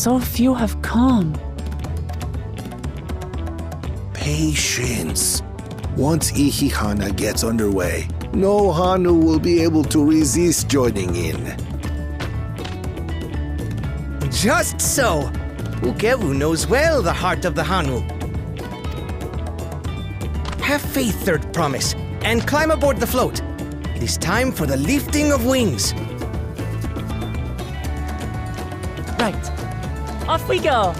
so few have come. Patience. Once Ihihana gets underway, no Hanu will be able to resist joining in. Just so. Ukewu knows well the heart of the Hanu. Have faith, Third Promise, and climb aboard the float. It is time for the lifting of wings. Right. Off we go.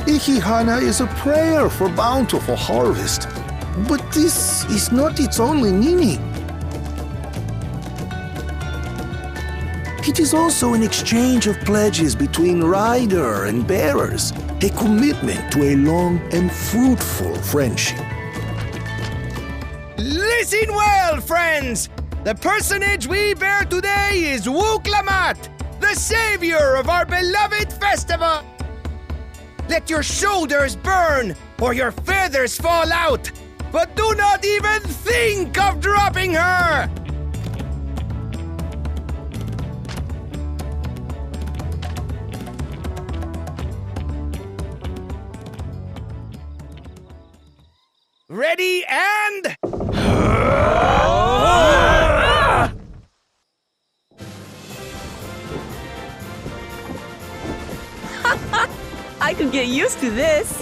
Ihihana is a prayer for bountiful harvest. But this is not its only meaning. It is also an exchange of pledges between rider and bearers, a commitment to a long and fruitful friendship. Listen well, friends! The personage we bear today is Wuklamat, the savior of our beloved festival! Let your shoulders burn, or your feathers fall out! But do not even think of dropping her! Ready and... I could get used to this.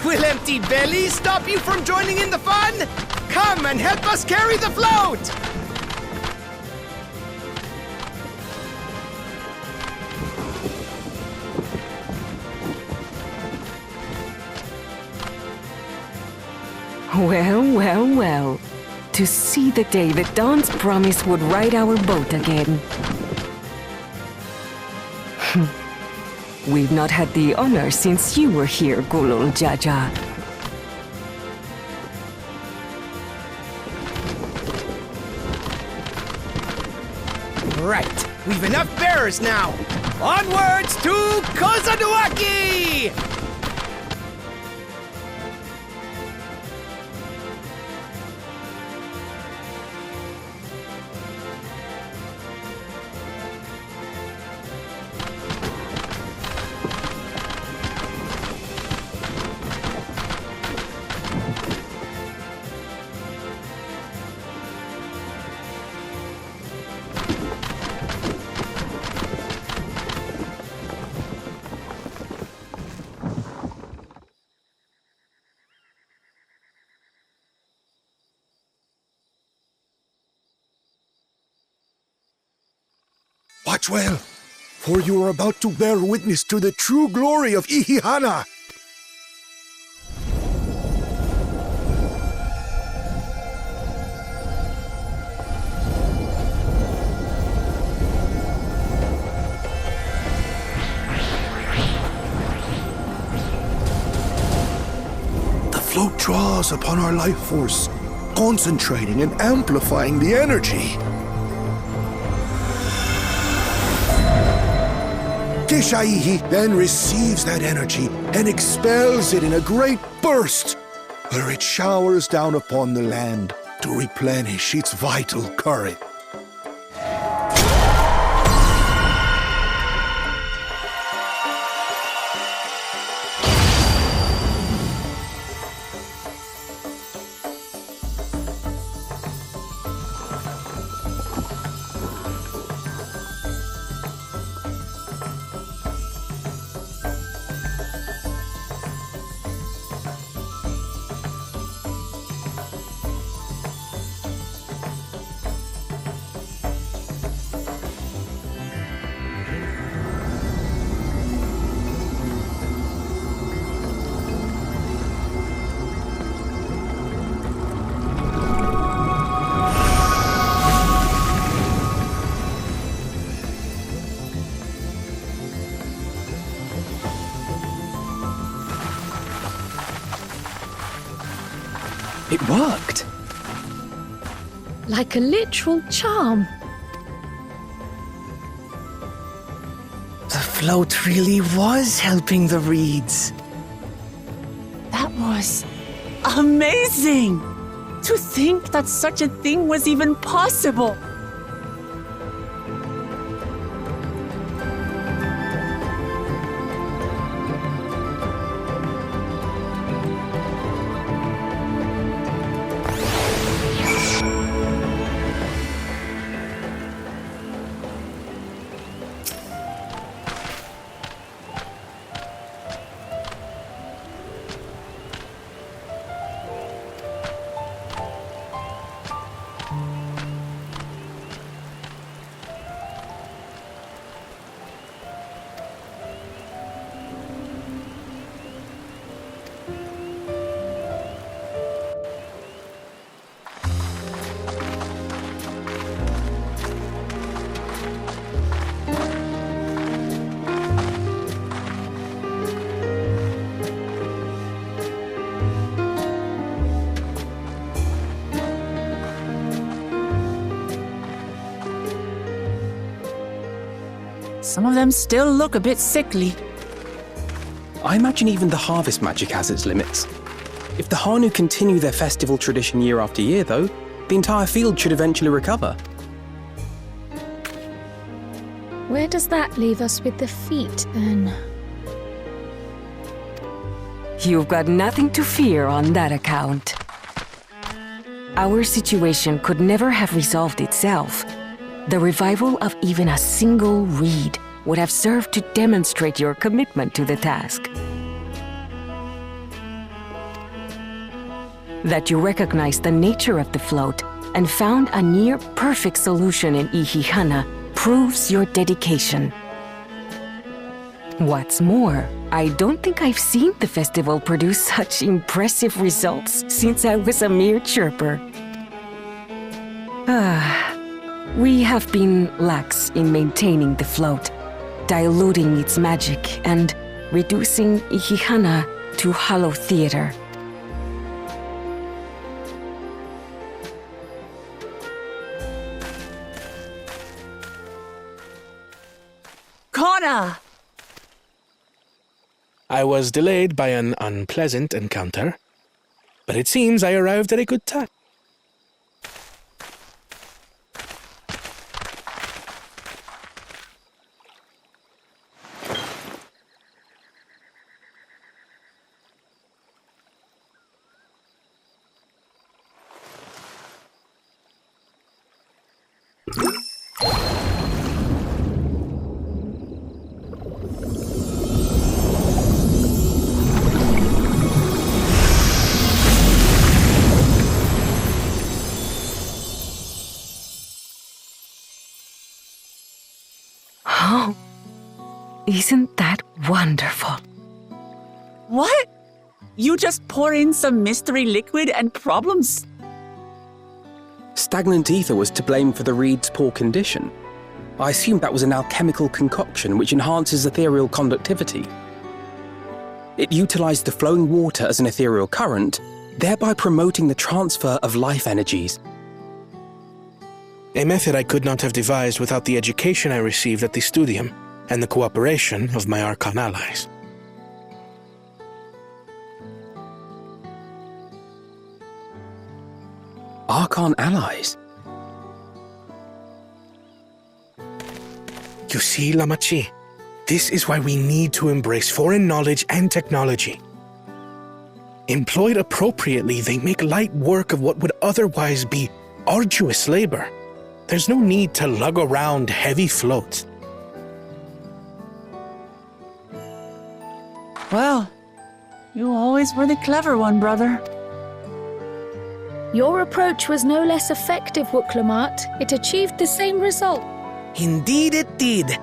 Will empty bellies stop you from joining in the fun? Come and help us carry the float! Well, well, well. To see the day that Dawn's promise would ride our boat again. We've not had the honor since you were here, Gulul Jaja. Right, we've enough bearers now. Onwards to Kozanuaki! Watch well, for you are about to bear witness to the true glory of Ihihana. The float draws upon our life force, concentrating and amplifying the energy. Keshaihi then receives that energy and expels it in a great burst, where it showers down upon the land to replenish its vital current. It worked. like a literal charm. The float really was helping the reeds. That was amazing! To think that such a thing was even possible! Some of them still look a bit sickly. I imagine even the harvest magic has its limits. If the Hanu continue their festival tradition year after year, though, the entire field should eventually recover. Where does that leave us with the feet, then? You've got nothing to fear on that account. Our situation could never have resolved itself. The revival of even a single reed would have served to demonstrate your commitment to the task. That you recognized the nature of the float and found a near-perfect solution in Ihihana proves your dedication. What's more, I don't think I've seen the festival produce such impressive results since I was a mere chirper. We have been lax in maintaining the float, diluting its magic and reducing Ihihana to hollow theater. Kona! I was delayed by an unpleasant encounter, but it seems I arrived at a good time. Oh, isn't that wonderful? What? You just pour in some mystery liquid and problems? Stagnant ether was to blame for the reed's poor condition. I assumed that was an alchemical concoction which enhances ethereal conductivity. It utilized the flowing water as an ethereal current, thereby promoting the transfer of life energies. A method I could not have devised without the education I received at the studium and the cooperation of my Archon allies. Archon allies? You see, Lamachi, this is why we need to embrace foreign knowledge and technology. Employed appropriately, they make light work of what would otherwise be arduous labor. There's no need to lug around heavy floats. Well, you always were the clever one, brother. Your approach was no less effective, Wuklamat. It achieved the same result. Indeed it did.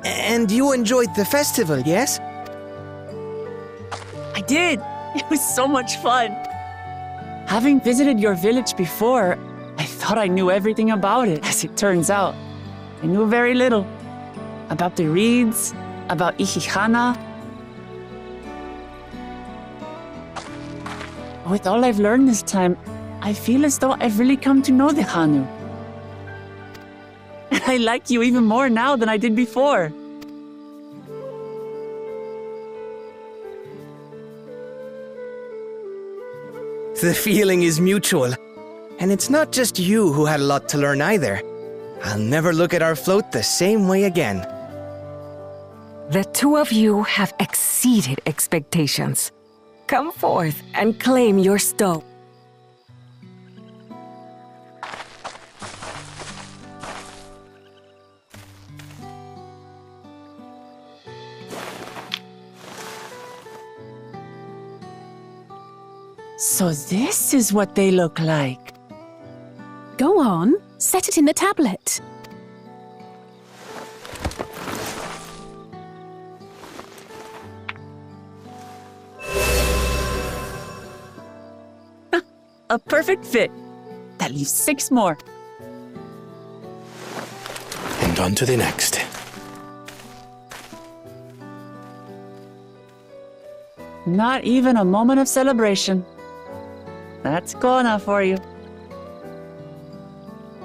And you enjoyed the festival, yes? I did. It was so much fun. Having visited your village before, I thought I knew everything about it. As it turns out, I knew very little. About the reeds, about Ihihana. With all I've learned this time, I feel as though I've really come to know the Hanu. And I like you even more now than I did before. The feeling is mutual. And it's not just you who had a lot to learn either. I'll never look at our float the same way again. The two of you have exceeded expectations. Come forth and claim your stone. So this is what they look like. Go on, set it in the tablet. A perfect fit. That leaves 6 more. And on to the next. Not even a moment of celebration. That's Kona for you.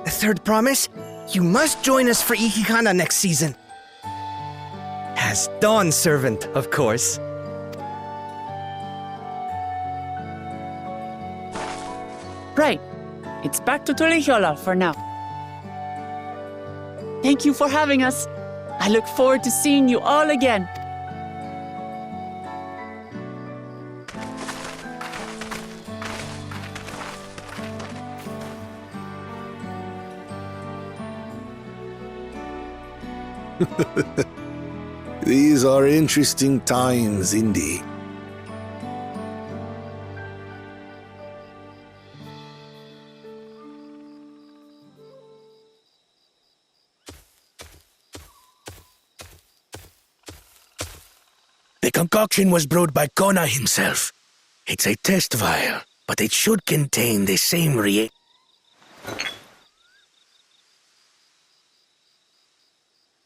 The third promise? You must join us for Ikikana next season. As Dawn Servant, of course. Right. It's back to Tulihiola for now. Thank you for having us. I look forward to seeing you all again. These are interesting times, indeed. The concoction was brewed by Kona himself. It's a test vial, but it should contain the same reagent.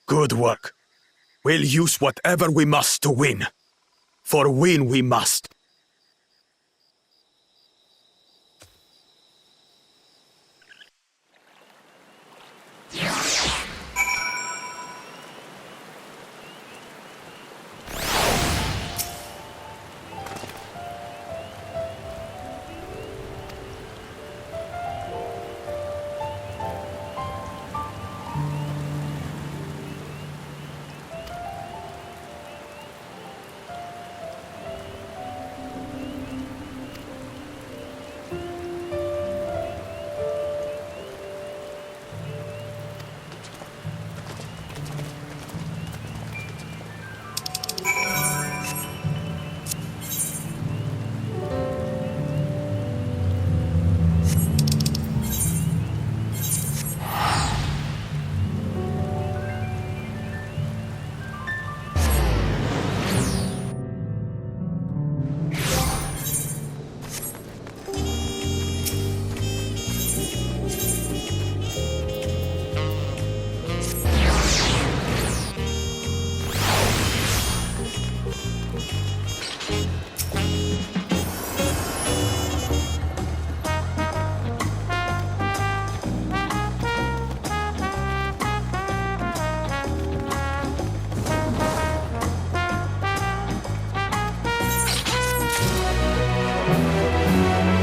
Good work. We'll use whatever we must to win. For win we must.